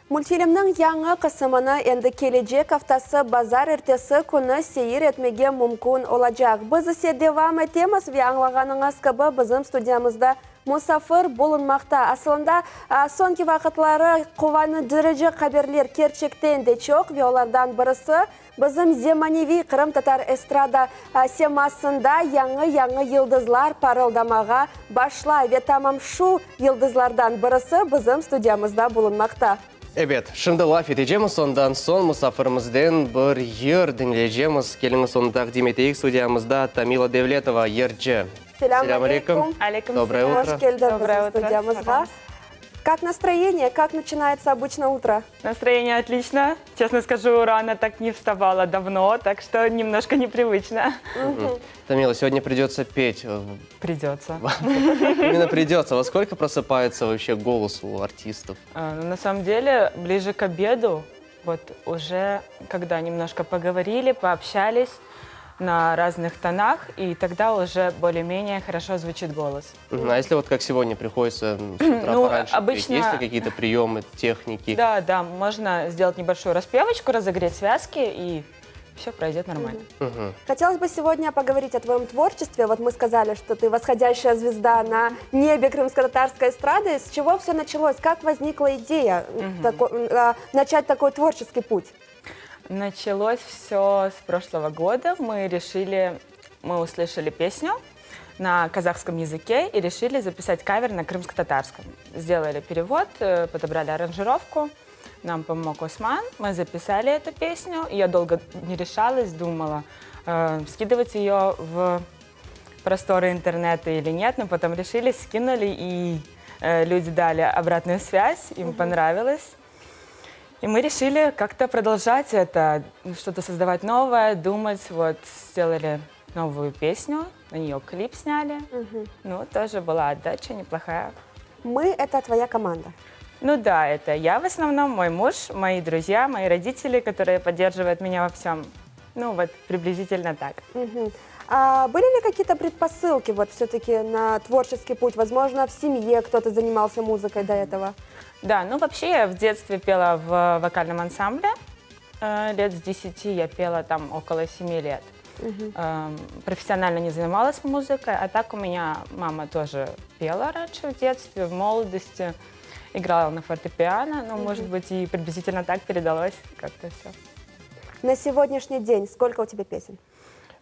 Мультфильмнің яңы қысымыны енді келечек аftасы базар ертесі күні сейір етмеге мүмкін олacak. Біз ісе девам етеміз ве аңлағаныңыз кібі біздің студиямызда мұсафыр болынмақта. Асылында сонки вақытлары қуваны діреже қаберлер керчектен де чоқ ве олардан бірісі біздің земаневи Қырым татар эстрада семасында яңы йылдызлар парылдамаға башла ве тамам шу йылдызлардан бірісі біздің студиямызда болынмақта. Evet, şimdi laf edeceğimiz ondan son musafirimizden bir yer dinleyeceğimiz. Keliniz onu takdim edeyik stüdyamızda Tamila Devletova, yerci. Сelamun Алейкум. алейкум. Доброе утро. Hoş geldin Доброе в утро. студиямызға. Как настроение? Как начинается обычно утро? Настроение отлично. Честно скажу, рано так не вставала давно, так что немножко непривычно. Тамила, сегодня придется петь. Придется. Именно придется. Во сколько просыпается вообще голос у артистов? На самом деле, ближе к обеду, вот уже когда немножко поговорили, пообщались на разных тонах, и тогда уже более-менее хорошо звучит голос. А если вот как сегодня приходится с утра Ну, пораньше обычно- петь? Есть ли какие-то приемы, техники? Да, можно сделать небольшую распевочку, разогреть связки, и все пройдет нормально. Мгм. Хотелось бы сегодня поговорить о твоем творчестве. Вот мы сказали, что ты восходящая звезда на небе крымско-татарской эстрады. С чего все началось? Как возникла идея начать такой творческий путь? Началось все с прошлого года. Мы услышали песню на казахском языке и решили записать кавер на крымско-татарском. Сделали перевод, подобрали аранжировку, нам помог Осман, мы записали эту песню. Я долго не решалась, думала, скидывать ее в просторы интернета или нет, но потом решили, скинули, и люди дали обратную связь, им понравилось. И мы решили как-то продолжать это, что-то создавать новое, думать. Вот сделали новую песню, на нее клип сняли. Ну, тоже была отдача неплохая. Мы — это твоя команда. Ну да, это я в основном, мой муж, мои друзья, мои родители, которые поддерживают меня во всем. Ну вот приблизительно так. А были ли какие-то предпосылки вот все-таки на творческий путь? Возможно, в семье кто-то занимался музыкой до этого? Да, ну вообще я в детстве пела в вокальном ансамбле. Лет с 10 я пела там около 7 лет. Профессионально не занималась музыкой, а так у меня мама тоже пела раньше в детстве, в молодости. Играла на фортепиано, но, может быть, и приблизительно так передалось как-то все. На сегодняшний день сколько у тебя песен?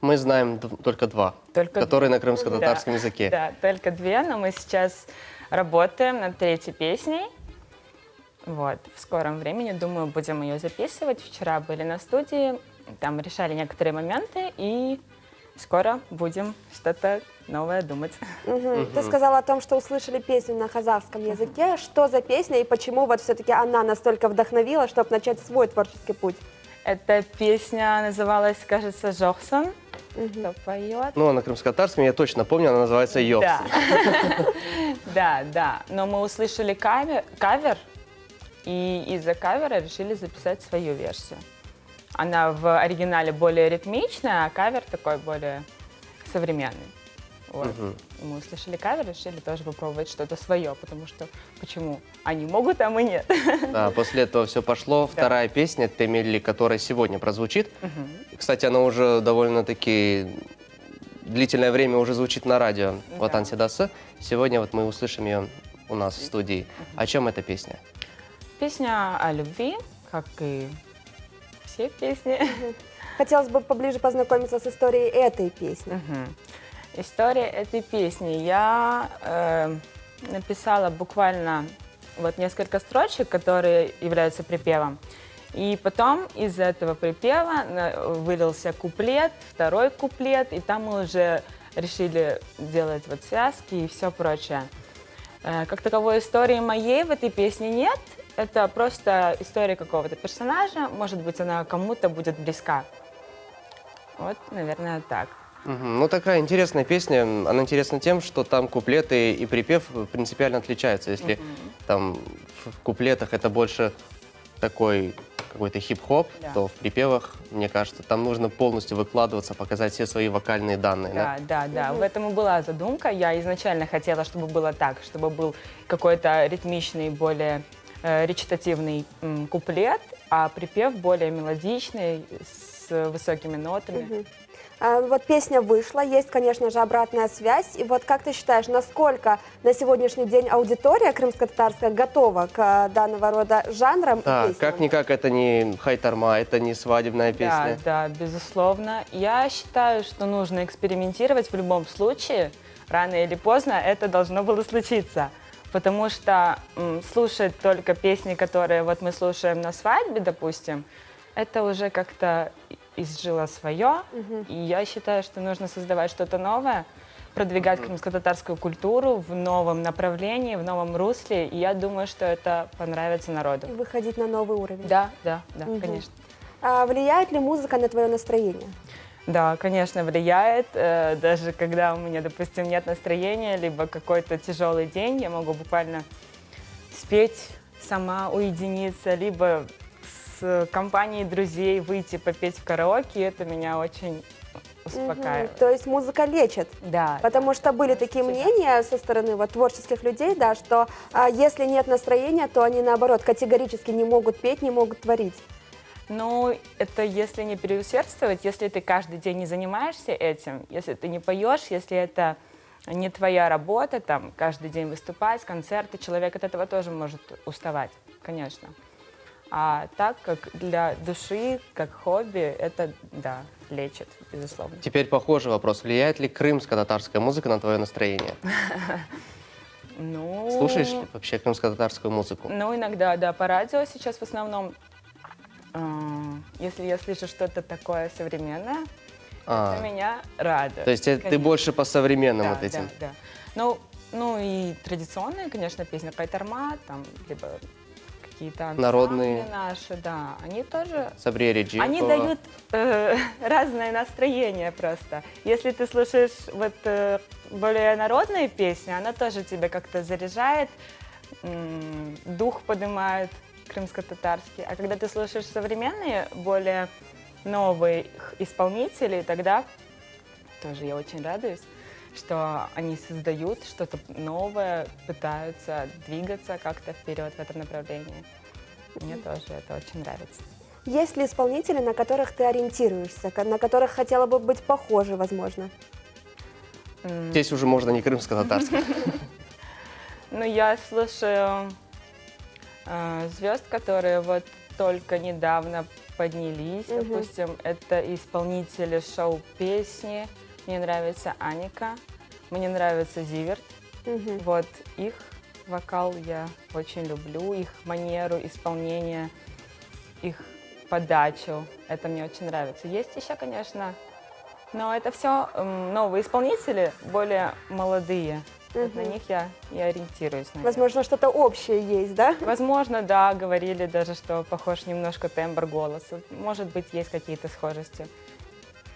Мы знаем только два, которые на крымско-татарском языке. Да, только две, но мы сейчас работаем над третьей песней. Вот, в скором времени, думаю, будем ее записывать. Вчера были на студии, там решали некоторые моменты, и скоро будем что-то новое думать. Ты сказала о том, что услышали песню на казахском языке. Что за песня и почему вот все-таки она настолько вдохновила, чтобы начать свой творческий путь? Эта песня называлась, кажется, «Жохсон». Кто поет? Ну, а на крымско-татарском я точно помню, она называется «Йокс». Да. Но мы услышали кавер, и из-за кавера решили записать свою версию. Она в оригинале более ритмичная, а кавер такой более современный. Вот. Мы услышали кавер, решили тоже попробовать что-то свое, потому что почему они могут, а мы нет. Да, после этого все пошло. Вторая песня «Темели», которая сегодня прозвучит. Кстати, она уже довольно-таки длительное время уже звучит на радио. Ватан Седасы. Сегодня вот мы услышим ее у нас в студии. О чем эта песня? Песня о любви, как и все песни. Хотелось бы поближе познакомиться с историей этой песни. История этой песни. Я написала буквально вот несколько строчек, которые являются припевом. И потом из этого припева вылился куплет, второй куплет, и там мы уже решили делать вот связки и все прочее. Как таковой истории моей в этой песне нет. Это просто история какого-то персонажа. Может быть, она кому-то будет близка. Вот, наверное, так. Ну, такая интересная песня. Она интересна тем, что там куплеты и припев принципиально отличаются. Если там в куплетах это больше такой какой-то хип-хоп, то в припевах, мне кажется, там нужно полностью выкладываться, показать все свои вокальные данные. Да. В этом и была задумка. Я изначально хотела, чтобы было так, чтобы был какой-то ритмичный, более речитативный куплет, а припев более мелодичный, с высокими нотами. Вот песня вышла, есть, конечно же, обратная связь. И вот как ты считаешь, насколько на сегодняшний день аудитория крымско-татарская готова к данного рода жанрам и Да, песням? как-никак это не хайтарма, это не свадебная песня. Да, безусловно. Я считаю, что нужно экспериментировать в любом случае. Рано или поздно это должно было случиться. Потому что слушать только песни, которые вот мы слушаем на свадьбе, допустим, это уже как-то изжило свое. И я считаю, что нужно создавать что-то новое, продвигать крымско-татарскую культуру в новом направлении, в новом русле. И я думаю, что это понравится народу. И выходить на новый уровень. Да, конечно. А влияет ли музыка на твое настроение? Да, конечно, влияет. Даже когда у меня, допустим, нет настроения, либо какой-то тяжелый день, я могу буквально спеть сама, уединиться, либо с компанией друзей выйти попеть в караоке. Это меня очень успокаивает. То есть музыка лечит? Да. Потому что были такие мнения со стороны вот, творческих людей, да, что если нет настроения, то они, наоборот, категорически не могут петь, не могут творить. Ну, это если не переусердствовать, если ты каждый день не занимаешься этим, если ты не поешь, если это не твоя работа, там, каждый день выступать, концерты, человек от этого тоже может уставать, конечно. А так, как для души, как хобби, это, да, лечит, безусловно. Теперь похожий вопрос. Влияет ли крымско-татарская музыка на твое настроение? Ну, Слушаешь ли вообще крымско-татарскую музыку? ну, иногда, да, по радио сейчас в основном, если я слышу что-то такое современное, это меня радует. То есть ты конечно. больше по современным Да, вот этим? да. Ну и традиционные, конечно, песни кайтарма, там, либо какие-то ансамбли Народные. наши, да, они тоже, Сабрия Реджипова. они дают разное настроение просто. Если ты слушаешь вот более народные песни, она тоже тебя как-то заряжает, дух поднимает крымско-татарский. А когда ты слушаешь современные, более новых исполнителей, тогда тоже я очень радуюсь, что они создают что-то новое, пытаются двигаться как-то вперед в этом направлении. Мне тоже это очень нравится. Есть ли исполнители, на которых ты ориентируешься, на которых хотела бы быть похожей, возможно? Здесь уже можно не крымско-татарская. Ну, я слушаю звезд, которые вот только недавно поднялись. Допустим, это исполнители шоу-песни. Мне нравится Аника, мне нравится Зиверт. Вот их вокал я очень люблю, их манеру исполнения, их подачу. Это мне очень нравится. Есть еще, конечно, но это все новые исполнители, более молодые. Вот на них я и ориентируюсь. Наверное. Возможно, что-то общее есть, да? Возможно, да, говорили даже, что похож немножко тембр голоса. Может быть, есть какие-то схожести.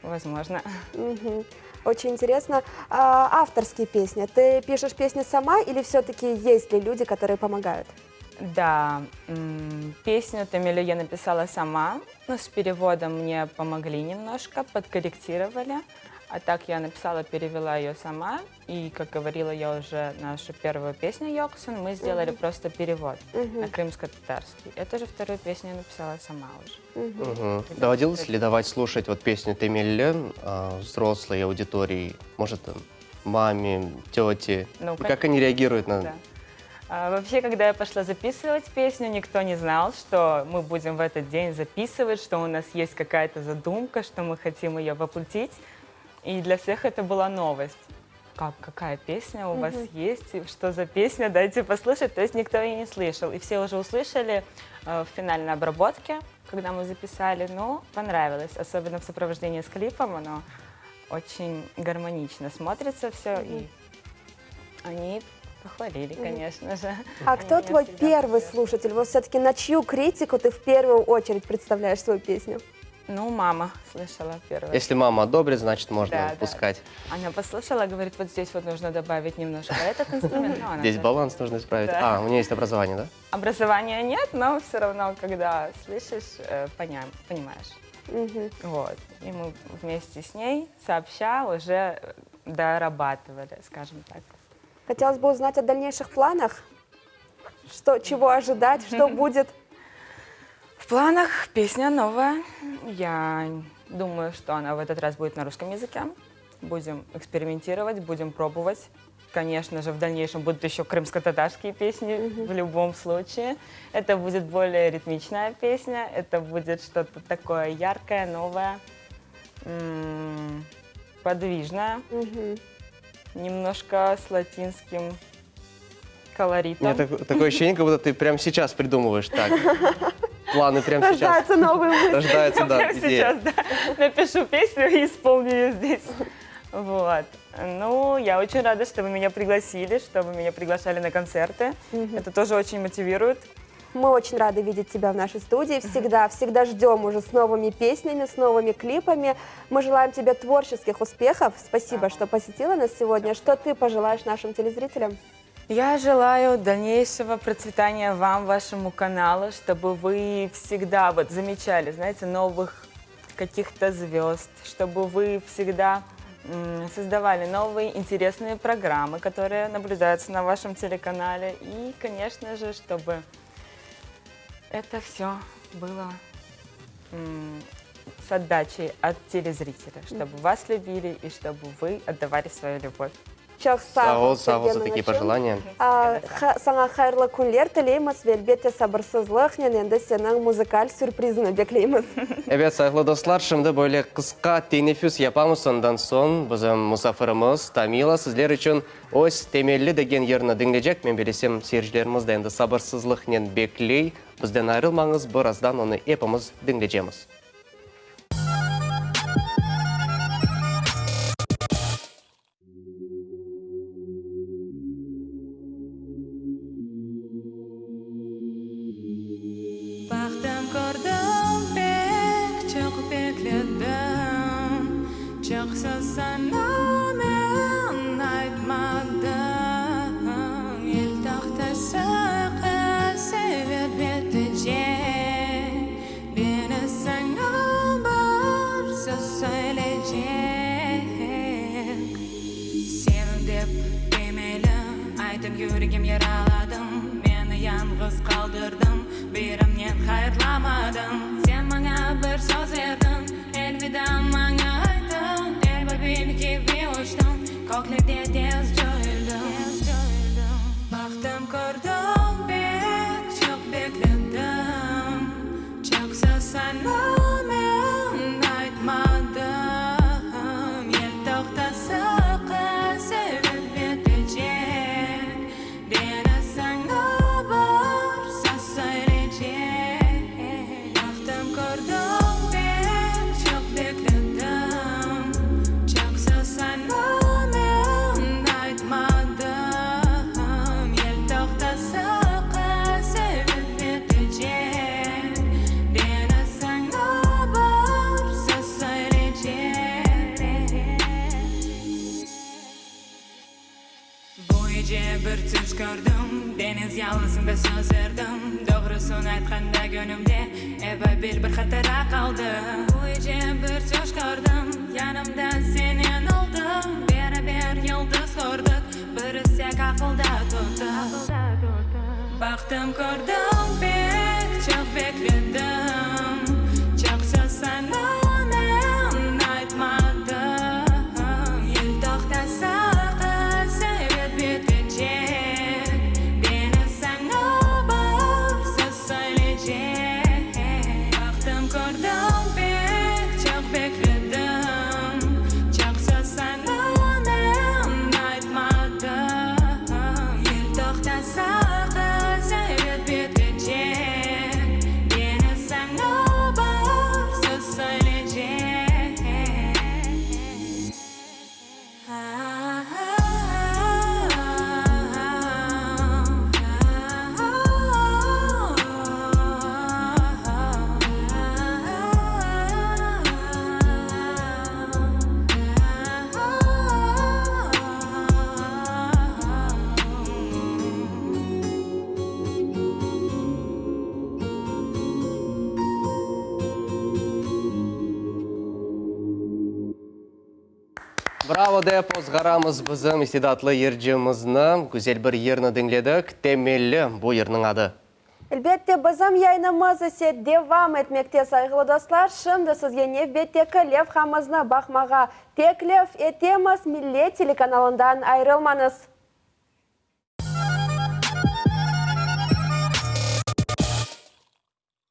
Возможно. Очень интересно. Авторские песни. Ты пишешь песни сама или все-таки есть ли люди, которые помогают? Да, песню «Тамилю» я написала сама, но с переводом мне помогли немножко, подкорректировали. А так я написала, перевела ее сама. И, как говорила я уже, нашу первую песню «Йоксун» мы сделали просто перевод на крымско-татарский. Эту же вторую песню я написала сама уже. Доводилось ли давать слушать вот песню «Темиллен» взрослой аудитории, может, там, маме, тете? Ну, И как они реагируют на... Да. Вообще, когда я пошла записывать песню, никто не знал, что мы будем в этот день записывать, что у нас есть какая-то задумка, что мы хотим ее воплотить. И для всех это была новость. Какая песня у вас есть? И что за песня? Дайте послушать. То есть никто и не слышал. И все уже услышали в финальной обработке, когда мы записали. Ну, понравилось. Особенно в сопровождении с клипом. Оно очень гармонично смотрится все. И они похвалили, конечно же. А Они кто меня твой всегда первый поддерживают. слушатель? Вот все-таки на чью критику ты в первую очередь представляешь свою песню? Ну, мама слышала первую. Если мама одобрит, значит, можно Да, да. пускать. Она послушала, говорит, вот здесь вот нужно добавить немножко этот инструмент. Ну, она Здесь тоже. баланс нужно исправить. Да. У нее есть образование, да? Образования нет, но все равно, когда слышишь, понимаешь. Вот. И мы вместе с ней сообща уже дорабатывали, скажем так. Хотелось бы узнать о дальнейших планах. чего ожидать, что будет? В планах песня новая. Я думаю, что она в этот раз будет на русском языке. Будем экспериментировать, будем пробовать. Конечно же, в дальнейшем будут еще крымско-татарские песни в любом случае. Это будет более ритмичная песня, это будет что-то такое яркое, новое, подвижное, немножко с латинским колоритом. У меня такое ощущение, как будто ты прямо сейчас придумываешь так. Планы прямо сейчас. Рождается новый мысль. Рождается, да, Прямо идея. сейчас, да, напишу песню и исполню ее здесь. Вот. Ну, я очень рада, что вы меня пригласили, что вы меня приглашали на концерты. Это тоже очень мотивирует. Мы очень рады видеть тебя в нашей студии. Всегда ждем уже с новыми песнями, с новыми клипами. Мы желаем тебе творческих успехов. Спасибо, что посетила нас сегодня. Что ты пожелаешь нашим телезрителям? Я желаю дальнейшего процветания вам, вашему каналу, чтобы вы всегда вот замечали, знаете, новых каких-то звезд, чтобы вы всегда создавали новые интересные программы, которые наблюдаются на вашем телеканале. И, конечно же, чтобы это все было с отдачей от телезрителя, чтобы вас любили и чтобы вы отдавали свою любовь. Çok Сау sağ ol за такие пожелания. Саңа хайырлы күнлер тілейміз, әлбетте сабырсызлық, енді сенің музыкаль сюрпризіні беклейміз. Evet sayılı dostlar, şimdi böyle kısa teneffüs yapamız, ondan son bizim misafirimiz Tamila sizler için öz temelli degen yerini dinleyecek. Ben bilesem seyircilerimiz de endi sabırsızlıkla bekley. Bizden ayrılmanız, birazdan onu hepimiz dinleyeceğiz. Baktım gördüm pek çok bekledim. Çoksa sana ben aytmadım. El tahtası sevip bitecek. Beni sana bir söz söyleyecek. Sevim dep demeli aytım yüreğim yaraladım. Beni yalnız kaldırdım. Birimden hayırlamadım. Sen bana bir söz verdin. Elveda bana aydın. El bebeğim gibi uçtun. Koklede tez cöldüm. Baktım gördüm pek çok bekledim. Çoksa sana ben aytmadım. El tahtası sevip bitecek. Beni sana bir söz söyleyecek. Baktım gördüm pek çok bekledim. Çoksa sana ben aytmadım. El tahtası sevip bitecek. Beni sana bir söz söyleyecek. Bu gece bir tuş gördüm. Deniz yalnızında söz verdim. Doğrusunu aytganda gönlümde ebe bir hatara kaldı. Bu gece bir tuş gördüm. Yanımda senin oldun. Beraber yıldız gördük. Birisi akılda tuttu. Baktım gördüm pek çok bekledim. Çoksa sana ben aytmadım. El tahtası sevip bitecek. Beni sana bir söz söyleyecek. Baktım gördüm pek çok bekledim. Çoksa sana ben aytmadım. El tahtası sevip bitecek. Beni sana bir söz söyleyecek. Браво деп озғарамыз бізім истидатлы ержімізні. Күзел бір ерні діңледік. Темелі бұл ернің ады. Әлбетте, бізім яйнымыз ісе девам етмекте сайғылы достар. Шымды сізге невбеттекі лев хамызны бақмаға теклев етеміз милlet телеканалындан айрылманыз.